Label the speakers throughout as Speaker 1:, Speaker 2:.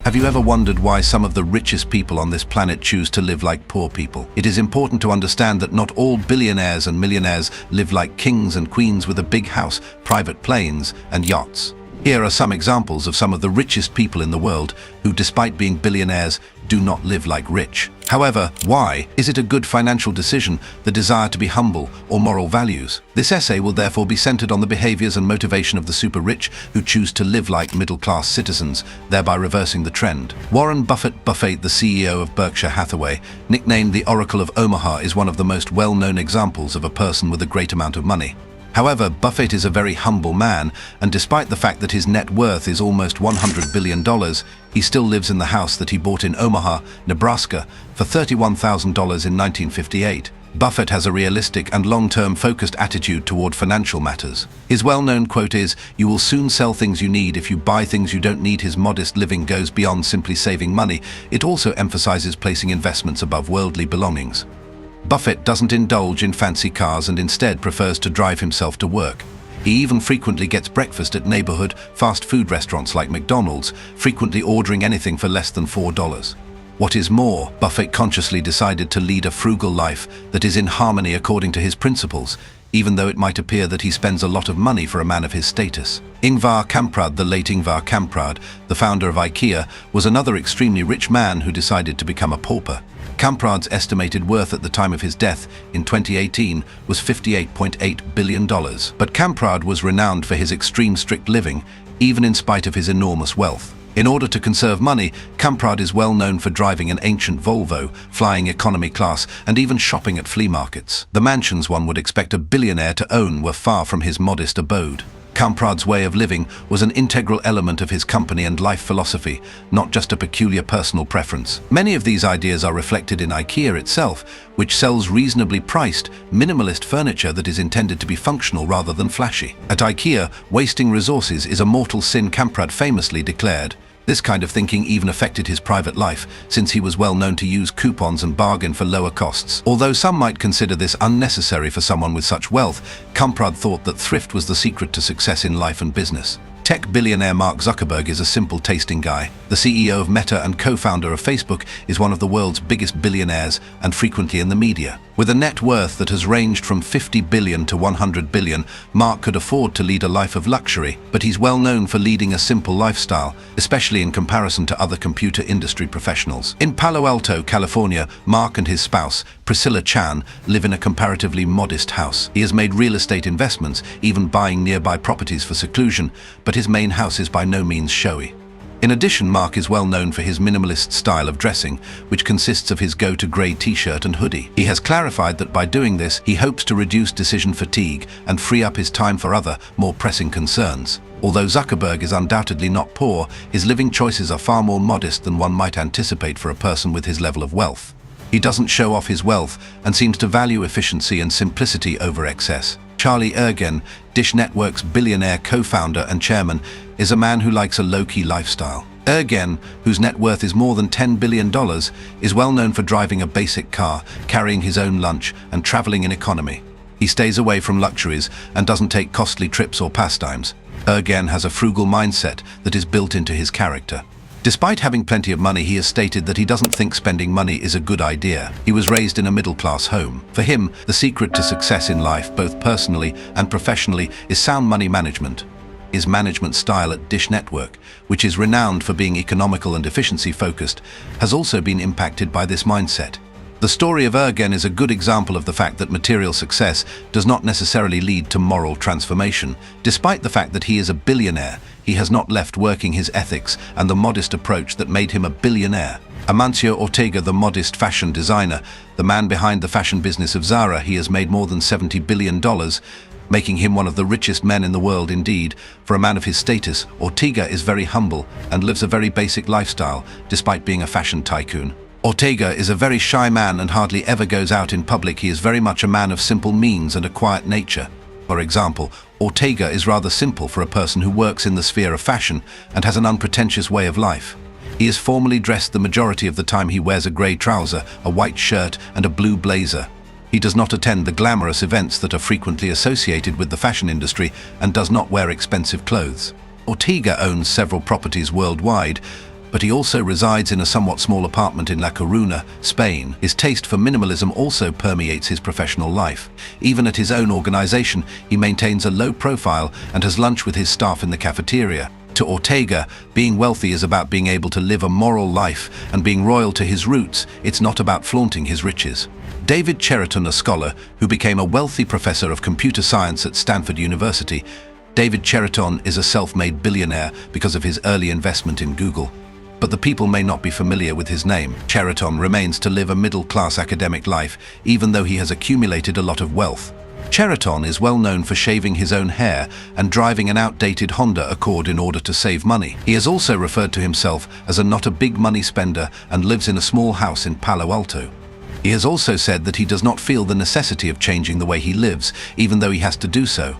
Speaker 1: Have you ever wondered why some of the richest people on this planet choose to live like poor people? It is important to understand that not all billionaires and millionaires live like kings and queens with a big house, private planes, and yachts. Here are some examples of some of the richest people in the world who, despite being billionaires, do not live like rich. However, why? Is it a good financial decision, the desire to be humble, or moral values? This essay will therefore be centered on the behaviors and motivation of the super rich who choose to live like middle-class citizens, thereby reversing the trend. Warren Buffett, the CEO of Berkshire Hathaway, nicknamed the Oracle of Omaha, is one of the most well-known examples of a person with a great amount of money. However, Buffett is a very humble man, and despite the fact that his net worth is almost $100 billion, he still lives in the house that he bought in Omaha, Nebraska, for $31,000 in 1958. Buffett has a realistic and long-term focused attitude toward financial matters. His well-known quote is, "You will soon sell things you need if you buy things you don't need." His modest living goes beyond simply saving money. It also emphasizes placing investments above worldly belongings. Buffett doesn't indulge in fancy cars and instead prefers to drive himself to work. He even frequently gets breakfast at neighborhood fast food restaurants like McDonald's, frequently ordering anything for less than $4. What is more, Buffett consciously decided to lead a frugal life that is in harmony according to his principles, even though it might appear that he spends a lot of money for a man of his status. Ingvar Kamprad, the late Ingvar Kamprad, the founder of IKEA, was another extremely rich man who decided to become a pauper. Kamprad's estimated worth at the time of his death in 2018 was $58.8 billion. But Kamprad was renowned for his extreme strict living, even in spite of his enormous wealth. In order to conserve money, Kamprad is well known for driving an ancient Volvo, flying economy class, and even shopping at flea markets. The mansions one would expect a billionaire to own were far from his modest abode. Kamprad's way of living was an integral element of his company and life philosophy, not just a peculiar personal preference. Many of these ideas are reflected in IKEA itself, which sells reasonably priced, minimalist furniture that is intended to be functional rather than flashy. At IKEA, wasting resources is a mortal sin, Kamprad famously declared. This kind of thinking even affected his private life, since he was well known to use coupons and bargain for lower costs. Although some might consider this unnecessary for someone with such wealth, Kamprad thought that thrift was the secret to success in life and business. Tech billionaire Mark Zuckerberg is a simple tasting guy. The CEO of Meta and co-founder of Facebook is one of the world's biggest billionaires and frequently in the media. With a net worth that has ranged from $50 billion to $100 billion, Mark could afford to lead a life of luxury, but he's well known for leading a simple lifestyle, especially in comparison to other computer industry professionals. In Palo Alto, California, Mark and his spouse, Priscilla Chan, live in a comparatively modest house. He has made real estate investments, even buying nearby properties for seclusion, but his main house is by no means showy. In addition, Mark is well known for his minimalist style of dressing, which consists of his go-to grey t-shirt and hoodie. He has clarified that by doing this, he hopes to reduce decision fatigue and free up his time for other, more pressing concerns. Although Zuckerberg is undoubtedly not poor, his living choices are far more modest than one might anticipate for a person with his level of wealth. He doesn't show off his wealth and seems to value efficiency and simplicity over excess. Charlie Ergen, Dish Network's billionaire co-founder and chairman, is a man who likes a low-key lifestyle. Ergen, whose net worth is more than $10 billion, is well known for driving a basic car, carrying his own lunch, and traveling in economy. He stays away from luxuries and doesn't take costly trips or pastimes. Ergen has a frugal mindset that is built into his character. Despite having plenty of money, he has stated that he doesn't think spending money is a good idea. He was raised in a middle-class home. For him, the secret to success in life, both personally and professionally, is sound money management. His management style at Dish Network, which is renowned for being economical and efficiency-focused, has also been impacted by this mindset. The story of Ergen is a good example of the fact that material success does not necessarily lead to moral transformation. Despite the fact that he is a billionaire, he has not left working his ethics and the modest approach that made him a billionaire. Amancio Ortega, the modest fashion designer, the man behind the fashion business of Zara, he has made more than $70 billion, making him one of the richest men in the world indeed. For a man of his status, Ortega is very humble and lives a very basic lifestyle, despite being a fashion tycoon. Ortega is a very shy man and hardly ever goes out in public. He is very much a man of simple means and a quiet nature. For example, Ortega is rather simple for a person who works in the sphere of fashion and has an unpretentious way of life. He is formally dressed the majority of the time. He wears a grey trouser, a white shirt, and a blue blazer. He does not attend the glamorous events that are frequently associated with the fashion industry and does not wear expensive clothes. Ortega owns several properties worldwide, but he also resides in a somewhat small apartment in La Coruña, Spain. His taste for minimalism also permeates his professional life. Even at his own organization, he maintains a low profile and has lunch with his staff in the cafeteria. To Ortega, being wealthy is about being able to live a moral life and being loyal to his roots. It's not about flaunting his riches. David Cheriton, a scholar who became a wealthy professor of computer science at Stanford University. David Cheriton is a self-made billionaire because of his early investment in Google. But the people may not be familiar with his name. Cheriton remains to live a middle-class academic life, even though he has accumulated a lot of wealth. Cheriton is well known for shaving his own hair and driving an outdated Honda Accord in order to save money. He has also referred to himself as a not a big money spender and lives in a small house in Palo Alto. He has also said that he does not feel the necessity of changing the way he lives, even though he has to do so.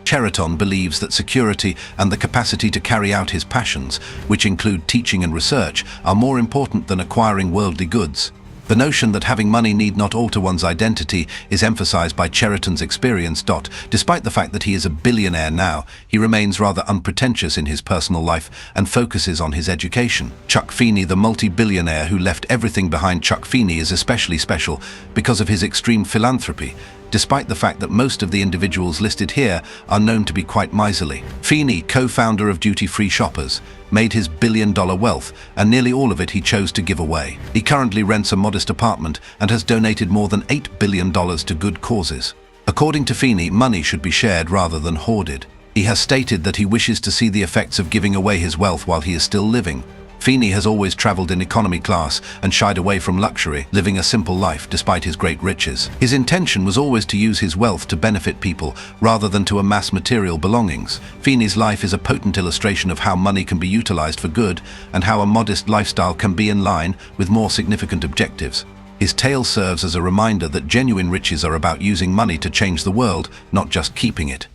Speaker 1: Cheriton believes that security and the capacity to carry out his passions, which include teaching and research, are more important than acquiring worldly goods. The notion that having money need not alter one's identity is emphasized by Cheriton's experience. Despite the fact that he is a billionaire now, he remains rather unpretentious in his personal life and focuses on his education. Chuck Feeney, the multi-billionaire who left everything behind. Chuck Feeney is especially special because of his extreme philanthropy, despite the fact that most of the individuals listed here are known to be quite miserly. Feeney, co-founder of duty-free shoppers, made his billion-dollar wealth, and nearly all of it he chose to give away. He currently rents a modest apartment and has donated more than $8 billion to good causes. According to Feeney, money should be shared rather than hoarded. He has stated that he wishes to see the effects of giving away his wealth while he is still living. Feeney has always traveled in economy class and shied away from luxury, living a simple life despite his great riches. His intention was always to use his wealth to benefit people rather than to amass material belongings. Feeney's life is a potent illustration of how money can be utilized for good and how a modest lifestyle can be in line with more significant objectives. His tale serves as a reminder that genuine riches are about using money to change the world, not just keeping it.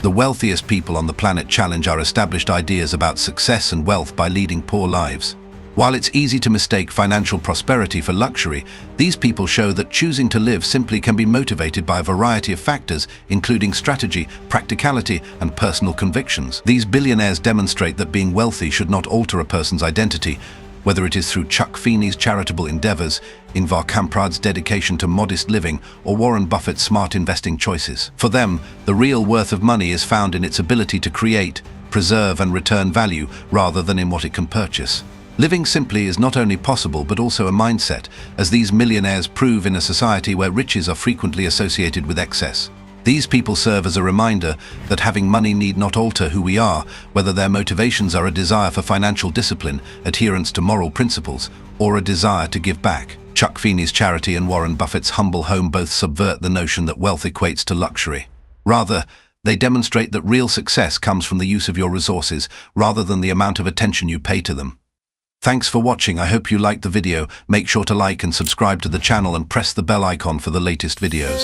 Speaker 1: The wealthiest people on the planet challenge our established ideas about success and wealth by leading poor lives. While it's easy to mistake financial prosperity for luxury, these people show that choosing to live simply can be motivated by a variety of factors, including strategy, practicality, and personal convictions. These billionaires demonstrate that being wealthy should not alter a person's identity, whether it is through Chuck Feeney's charitable endeavors, Ingvar Kamprad's dedication to modest living, or Warren Buffett's smart investing choices. For them, the real worth of money is found in its ability to create, preserve, and return value, rather than in what it can purchase. Living simply is not only possible but also a mindset, as these millionaires prove in a society where riches are frequently associated with excess. These people serve as a reminder that having money need not alter who we are, whether their motivations are a desire for financial discipline, adherence to moral principles, or a desire to give back. Chuck Feeney's charity and Warren Buffett's humble home both subvert the notion that wealth equates to luxury. Rather, they demonstrate that real success comes from the use of your resources rather than the amount of attention you pay to them. Thanks for watching. I hope you liked the video. Make sure to like and subscribe to the channel and press the bell icon for the latest videos.